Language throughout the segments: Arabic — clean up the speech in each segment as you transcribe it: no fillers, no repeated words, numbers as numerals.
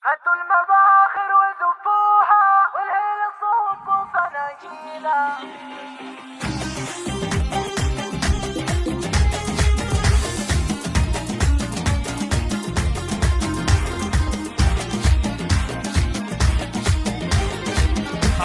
هاتوا المباخر وزفوها والهيل صوبوا فناجيلا.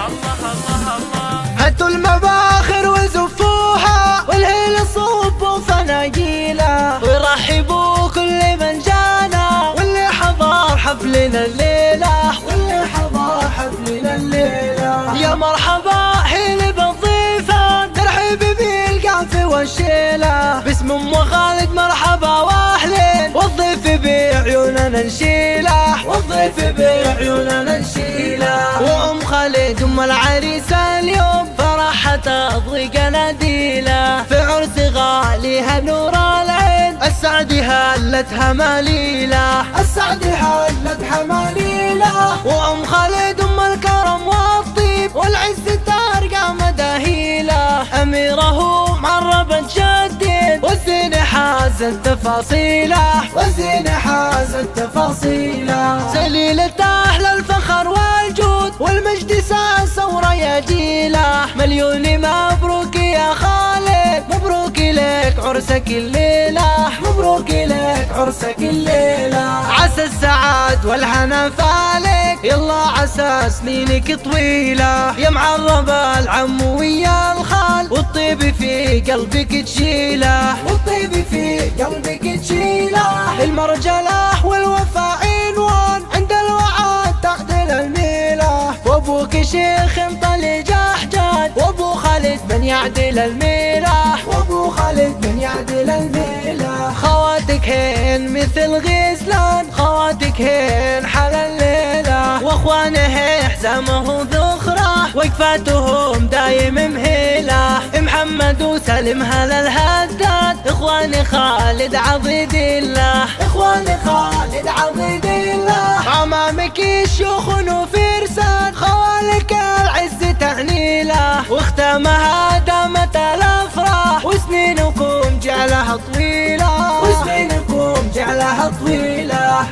الله الله الله. هاتوا المباخر وزفوها والهيل صوبوا فناجيلا، ويرحبوا كل من جانا واللي حضر حفلنا الليلة، واللي حضر حفلنا الليلة. يا مرحبا هيل بالضيفة ترحب بالقافة والشيلة، باسم ام خالد مرحبا واهلين، والضيف بعيوننا نشيله، والضيف بعيوننا نشيله. وام خالد ام العريس اليوم فرحها تضوي قناديله، في عرس غاليها نور العين، السعد هلت هماليله، السعد هلت هماليله. وام خالد ام الكرم والطيب والعز ترقى مداهيله، اميره معربة جدين والزين حازت تفاصيله، والزين حازت تفاصيله. سليلة اهل الفخر والجود والمجد ساسة ورياجيله، مليون مبروك يا خالد، مبروك لك عرسك الليلة، مبروك لك عرسك الليلة. عسى السعاد والهنا فالك، يلا عسى سنينك طويلة، يا معرب العم ويا الخال، والطيب في قلبك تشيله، والطيب في قلبك تشيله. المرجلة والوفاء عنوان عند الوعد تعدل الميله، وابوك شيخ طلي جحجاد، وابو خالد من يعدل الميله، وابو خالد من يعدل الميله. خواتك هين مثل غزلان، خواتك هين حل الليله، واخوانه حزامه ذخره، وقفاتهم دايم مهيله. محمد وسلم هلا الهداد، اخواني خالد عضيد الله، اخواني خالد عضيد الله. امامك شيوخ وفرسان، خوالك العز تعنيله، واختامها دامت الافراح، وسنينكم جعلها طويله، وسنينكم جعلها طويله.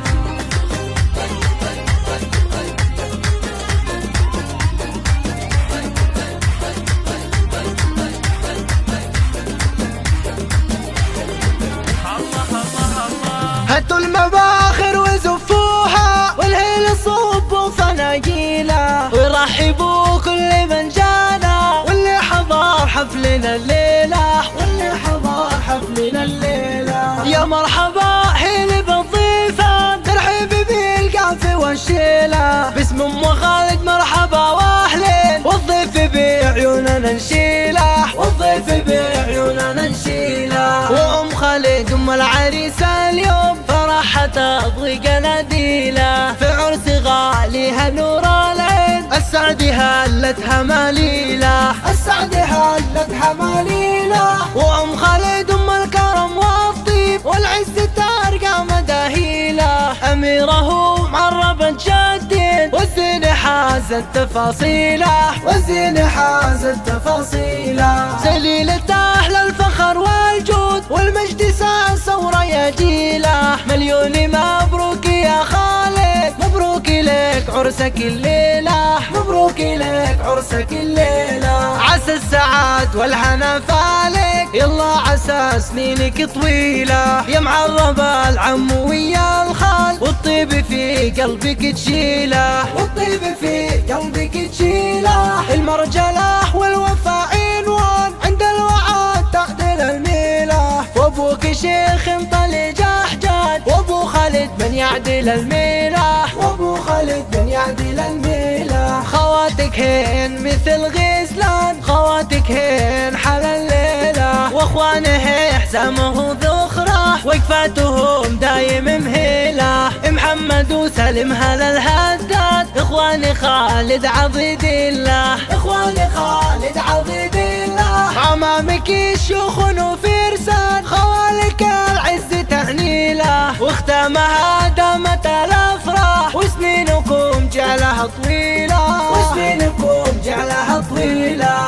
هاتوا المباخر وزفوها والهيل صوبوا فناجيلا، ويرحبوا كل من جانا واللي حضر حفلنا الليلة، واللي حضر حفلنا الليلة. يا مرحبا هيل بالضيفة ترحب بالقافة والشيلة، باسم ام خالد مرحبا واهلين، والضيف بعيوننا نشيله، والضيف بعيوننا نشيله. وام خالد ام العريس اليوم فرحها تضوي قناديله، في عرس غاليها نور العين، السعد هلت هماليله، السعد هلت هماليله. وام خالد ام الكرم والطيب والعز ترقى مداهيله، اميره معربة جدين والزين حازت تفاصيله، والزين حازت تفاصيله. سليلة اهل الفخر والجود والمجد ساسة ورياجيله، مليون مبروك يا خالد، مبروك لك عرسك الليلة، مبروك لك عرسك الليلة. عسى السعاد والهنا فالك، يلا عسى سنينك طويلة، يا معرب العم ويا الخال، والطيب في قلبك تشيله، والطيب في قلبك تشيله. المرجلة والوفاء عنوان عند الوعد تعدل الميله، وابوك شيخ طلي جحجاد، وابو خالد من يعدل الميله، وابو خالد من يعدل الميله. خواتك هين مثل غزلان، خواتك هين حل الليله، واخوانه حزامه ذخره، وقفاتهم دايم مهيله. محمد وسلم هلا الهداد، اخواني خالد عضيد الله، اخواني خالد عضيد الله. امامك شيوخ وفرسان، خوالك العز تعنيله، واختامها دامت الافراح، وسنينكم جعلها طويله، وسنينكم جعلها طويله.